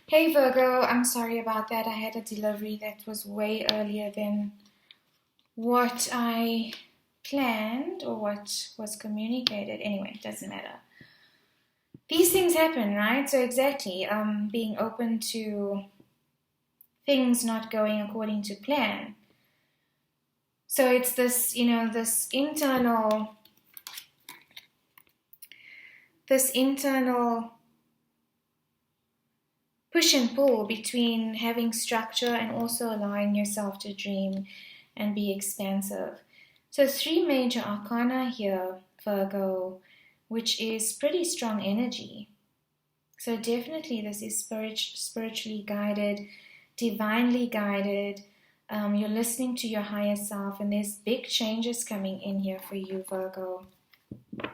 Hey Virgo, I'm sorry about that. I had a delivery that was way earlier than what I planned or what was communicated. Anyway, it doesn't matter. These things happen, right? So exactly, being open to things not going according to plan. So it's this, this internal push and pull between having structure and also allowing yourself to dream and be expansive. So, three major arcana here, Virgo, which is pretty strong energy. So, definitely, this is spiritually guided, divinely guided. You're listening to your higher self, and there's big changes coming in here for you, Virgo. I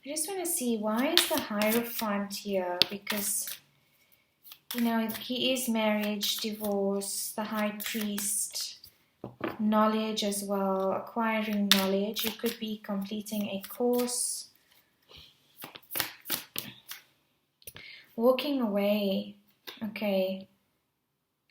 just want to see, why is the Hierophant here? Because he is marriage, divorce, the High Priest, knowledge as well, acquiring knowledge. You could be completing a course, walking away. Okay.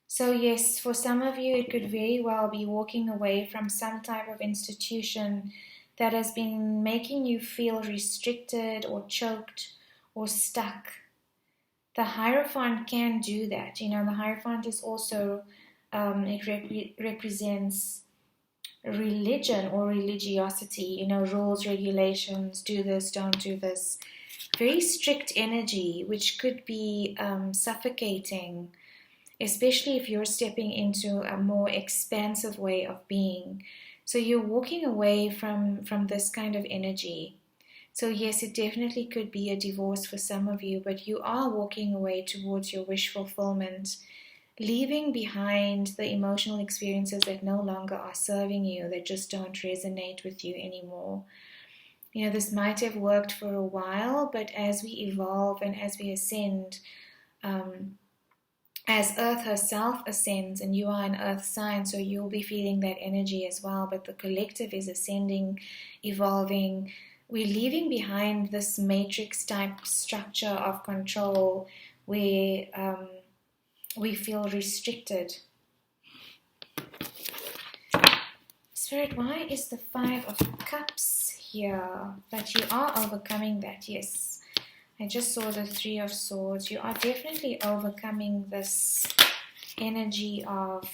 So yes, for some of you, it could very well be walking away from some type of institution that has been making you feel restricted or choked or stuck. The Hierophant can do that. The Hierophant is also, it represents religion or religiosity, rules, regulations, do this, don't do this. Very strict energy, which could be suffocating, especially if you're stepping into a more expansive way of being. So you're walking away from this kind of energy. So yes, it definitely could be a divorce for some of you, but you are walking away towards your wish fulfillment, leaving behind the emotional experiences that no longer are serving you, that just don't resonate with you anymore. This might have worked for a while, but as we evolve and as we ascend, as Earth herself ascends, and you are an Earth sign, so you'll be feeling that energy as well, but the collective is ascending, evolving. We're leaving behind this matrix type structure of control where we feel restricted. Spirit, why is the Five of Cups here? But you are overcoming that, yes. I just saw the Three of Swords. You are definitely overcoming this energy of,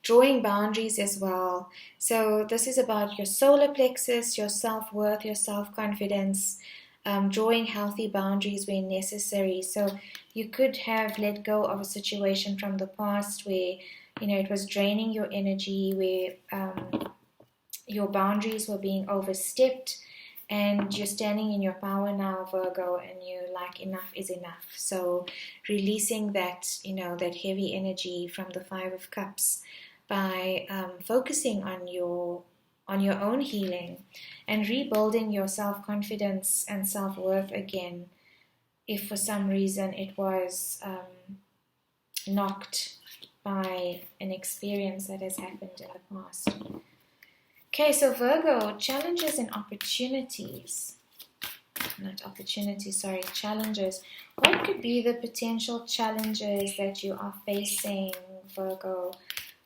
drawing boundaries as well. So this is about your solar plexus, your self-worth, your self-confidence, drawing healthy boundaries where necessary. So you could have let go of a situation from the past where, it was draining your energy, where your boundaries were being overstepped, and you're standing in your power now, Virgo, and you're like, enough is enough. So releasing that, that heavy energy from the Five of Cups by focusing on your own healing and rebuilding your self-confidence and self-worth again, if for some reason it was knocked by an experience that has happened in the past. Okay, so Virgo, challenges and opportunities. Not opportunities, sorry, challenges. What could be the potential challenges that you are facing, Virgo,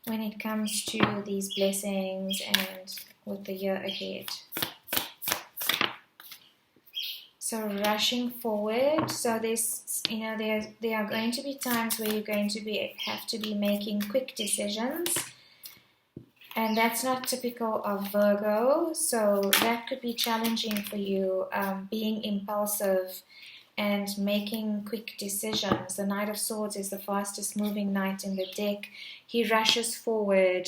when it comes to these blessings and with the year ahead? So rushing forward. So there's, there are going to be times where you're going to have to be making quick decisions, and that's not typical of Virgo. So that could be challenging for you, being impulsive and making quick decisions. The Knight of Swords is the fastest moving knight in the deck. He rushes forward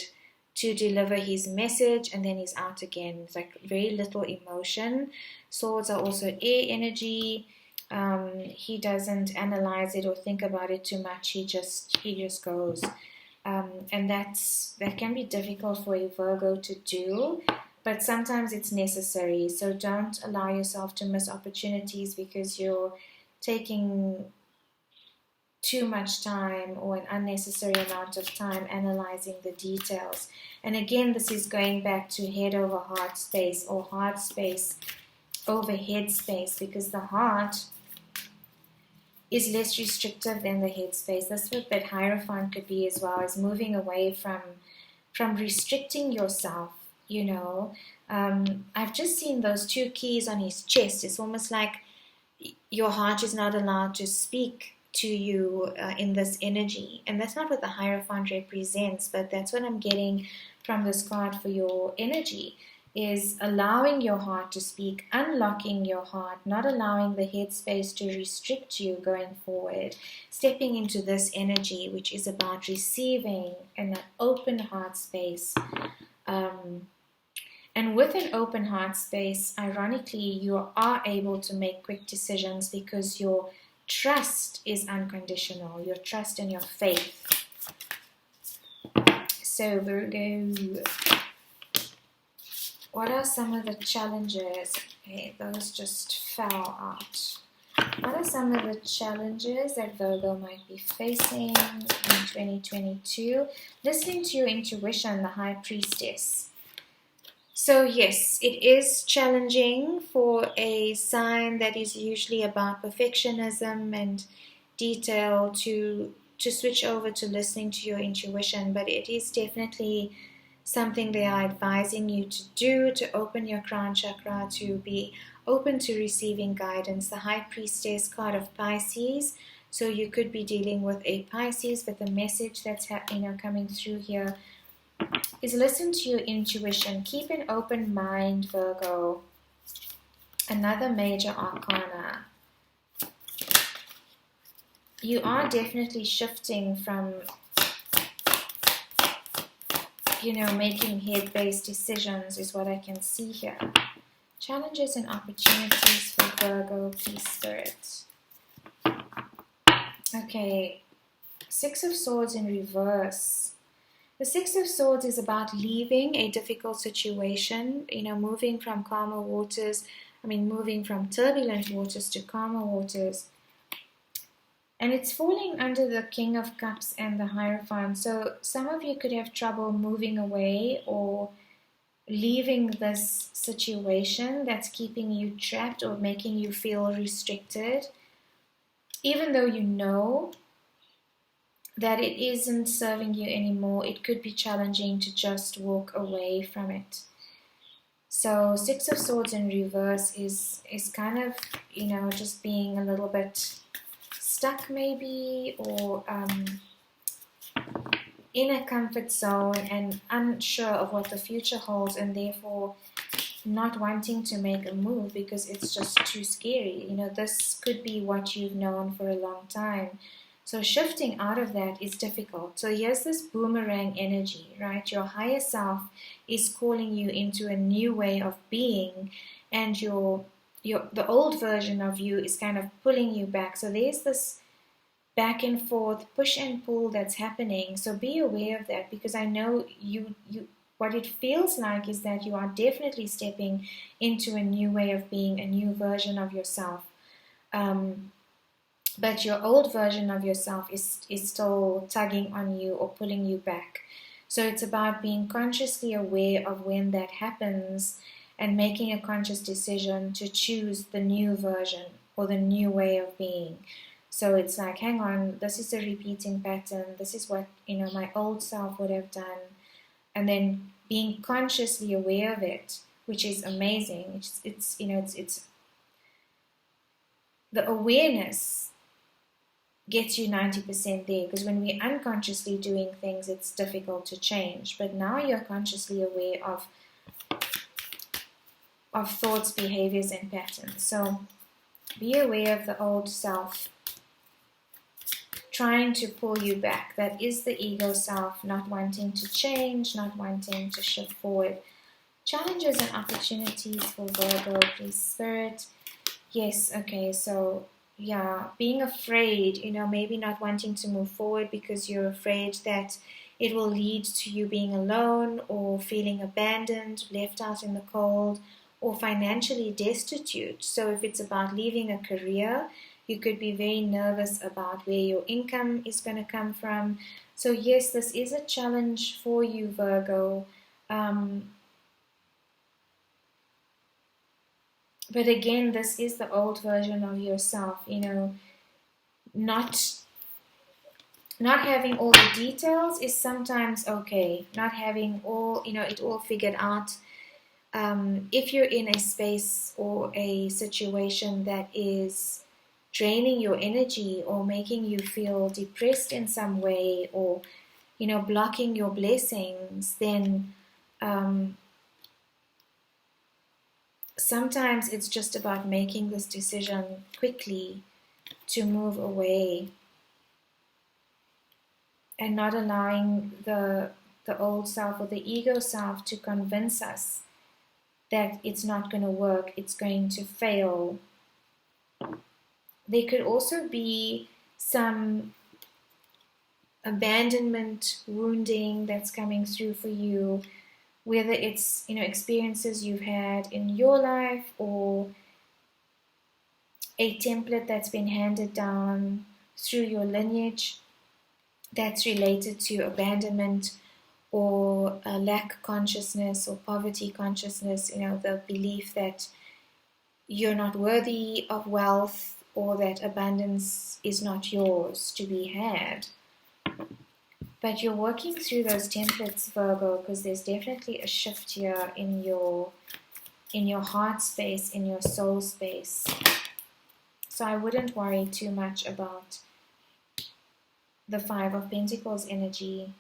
to deliver his message, and then he's out again. It's like very little emotion. Swords are also air energy. He doesn't analyze it or think about it too much. He just goes. And that can be difficult for a Virgo to do, but sometimes it's necessary. So don't allow yourself to miss opportunities because you're taking too much time or an unnecessary amount of time analyzing the details. And again, this is going back to head over heart space, or heart space over head space, because the heart is less restrictive than the headspace. That's what that Hierophant could be as well, is moving away from restricting yourself, you know. I've just seen those two keys on his chest. It's almost like your heart is not allowed to speak to you in this energy. And that's not what the Hierophant represents, but that's what I'm getting from this card for your energy, is allowing your heart to speak, unlocking your heart, not allowing the headspace to restrict you going forward, stepping into this energy, which is about receiving an open heart space. And with an open heart space, ironically, you are able to make quick decisions because your trust is unconditional, your trust and your faith. So Virgo, what are some of the challenges? Okay, those just fell out. What are some of the challenges that Virgo might be facing in 2022? Listening to your intuition, the High Priestess. So yes, it is challenging for a sign that is usually about perfectionism and detail to switch over to listening to your intuition, but it is definitely something they are advising you to do, to open your crown chakra, to be open to receiving guidance. The High Priestess card of Pisces, so you could be dealing with a Pisces, but the message that's coming through here is listen to your intuition. Keep an open mind, Virgo. Another major arcana. You are definitely shifting from, making head-based decisions is what I can see here. Challenges and opportunities for Virgo, please, Spirit. Okay, Six of Swords in reverse. The Six of Swords is about leaving a difficult situation, moving from moving from turbulent waters to calmer waters. And it's falling under the King of Cups and the Hierophant. So some of you could have trouble moving away or leaving this situation that's keeping you trapped or making you feel restricted. Even though you know that it isn't serving you anymore, it could be challenging to just walk away from it. So Six of Swords in reverse is kind of, just being a little bit stuck maybe, or in a comfort zone and unsure of what the future holds, and therefore not wanting to make a move because it's just too scary. This could be what you've known for a long time. So shifting out of that is difficult. So here's this boomerang energy, right? Your higher self is calling you into a new way of being, and the old version of you is kind of pulling you back. So there's this back and forth, push and pull that's happening. So be aware of that, because I know you what it feels like is that you are definitely stepping into a new way of being, a new version of yourself. But your old version of yourself is still tugging on you or pulling you back. So it's about being consciously aware of when that happens and making a conscious decision to choose the new version or the new way of being. So it's like, hang on, this is a repeating pattern. This is what, my old self would have done. And then being consciously aware of it, which is amazing. It's the awareness gets you 90% there, because when we're unconsciously doing things, it's difficult to change. But now you're consciously aware of thoughts, behaviors, and patterns. So be aware of the old self trying to pull you back. That is the ego self, not wanting to change, not wanting to shift forward. Challenges and opportunities for Virgo, please, Spirit. Yes, okay, so yeah, being afraid, maybe not wanting to move forward because you're afraid that it will lead to you being alone or feeling abandoned, left out in the cold, or financially destitute. So if it's about leaving a career, you could be very nervous about where your income is going to come from. So yes, this is a challenge for you, Virgo. But again, this is the old version of yourself, not having all the details is sometimes okay. Not having all, it all figured out. If you're in a space or a situation that is draining your energy or making you feel depressed in some way, or blocking your blessings, then sometimes it's just about making this decision quickly to move away and not allowing the old self or the ego self to convince us that it's not going to work, it's going to fail. There could also be some abandonment wounding that's coming through for you, whether it's experiences you've had in your life or a template that's been handed down through your lineage that's related to abandonment or a lack consciousness or poverty consciousness, the belief that you're not worthy of wealth or that abundance is not yours to be had. But you're working through those templates, Virgo, because there's definitely a shift here in your heart space, in your soul space. So I wouldn't worry too much about the Five of Pentacles energy,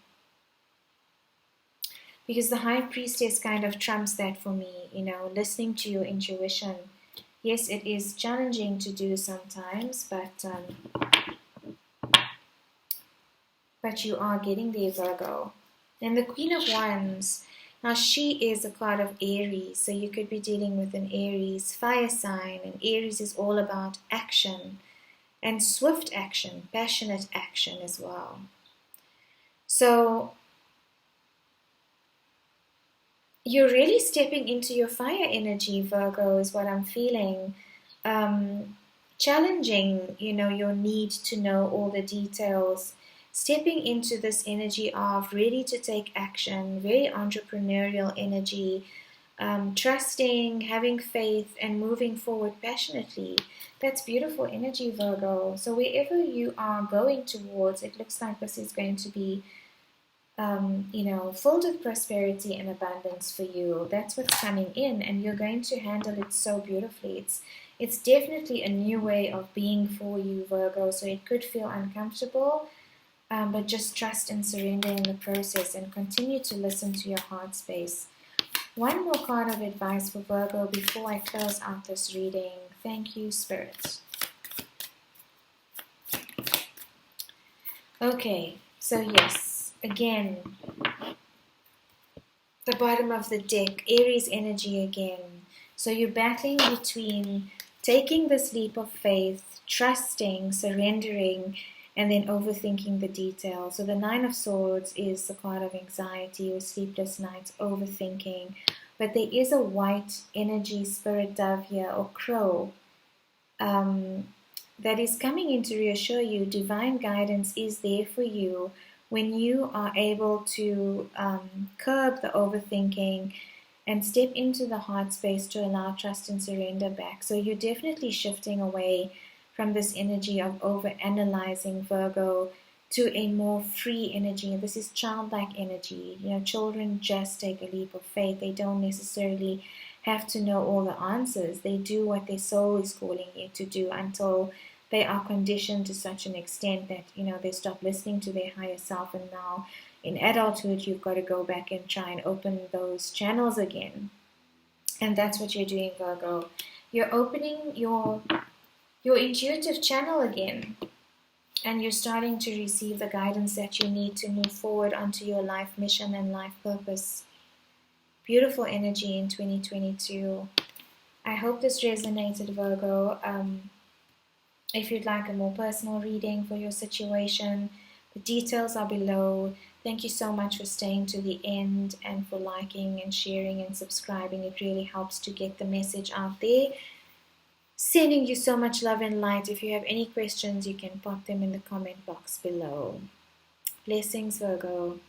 because the High Priestess kind of trumps that for me, listening to your intuition. Yes, it is challenging to do sometimes, but you are getting there, Virgo. And the Queen of Wands, now she is a card of Aries, so you could be dealing with an Aries fire sign, and Aries is all about action and swift action, passionate action as well. So you're really stepping into your fire energy, Virgo, is what I'm feeling. Challenging, your need to know all the details. Stepping into this energy of ready to take action, very entrepreneurial energy, trusting, having faith, and moving forward passionately. That's beautiful energy, Virgo. So wherever you are going towards, it looks like this is going to be filled with prosperity and abundance for you. That's what's coming in, and you're going to handle it so beautifully. It's definitely a new way of being for you, Virgo, so it could feel uncomfortable, but just trust and surrender in the process and continue to listen to your heart space. One more card of advice for Virgo before I close out this reading. Thank you, Spirit. Okay, so yes, again, the bottom of the deck, Aries energy again. So you're battling between taking this leap of faith, trusting, surrendering, and then overthinking the details. So the Nine of Swords is the card of anxiety or sleepless nights, overthinking. But there is a white energy spirit dove here, or crow, that is coming in to reassure you divine guidance is there for you when you are able to curb the overthinking and step into the heart space to allow trust and surrender back. So you're definitely shifting away from this energy of over-analyzing, Virgo, to a more free energy. This is childlike energy. Children just take a leap of faith. They don't necessarily have to know all the answers. They do what their soul is calling you to do until they are conditioned to such an extent that, they stop listening to their higher self. And now in adulthood, you've got to go back and try and open those channels again. And that's what you're doing, Virgo. You're opening your intuitive channel again. And you're starting to receive the guidance that you need to move forward onto your life mission and life purpose. Beautiful energy in 2022. I hope this resonated, Virgo. If you'd like a more personal reading for your situation, the details are below. Thank you so much for staying to the end and for liking and sharing and subscribing. It really helps to get the message out there. Sending you so much love and light. If you have any questions, you can pop them in the comment box below. Blessings, Virgo.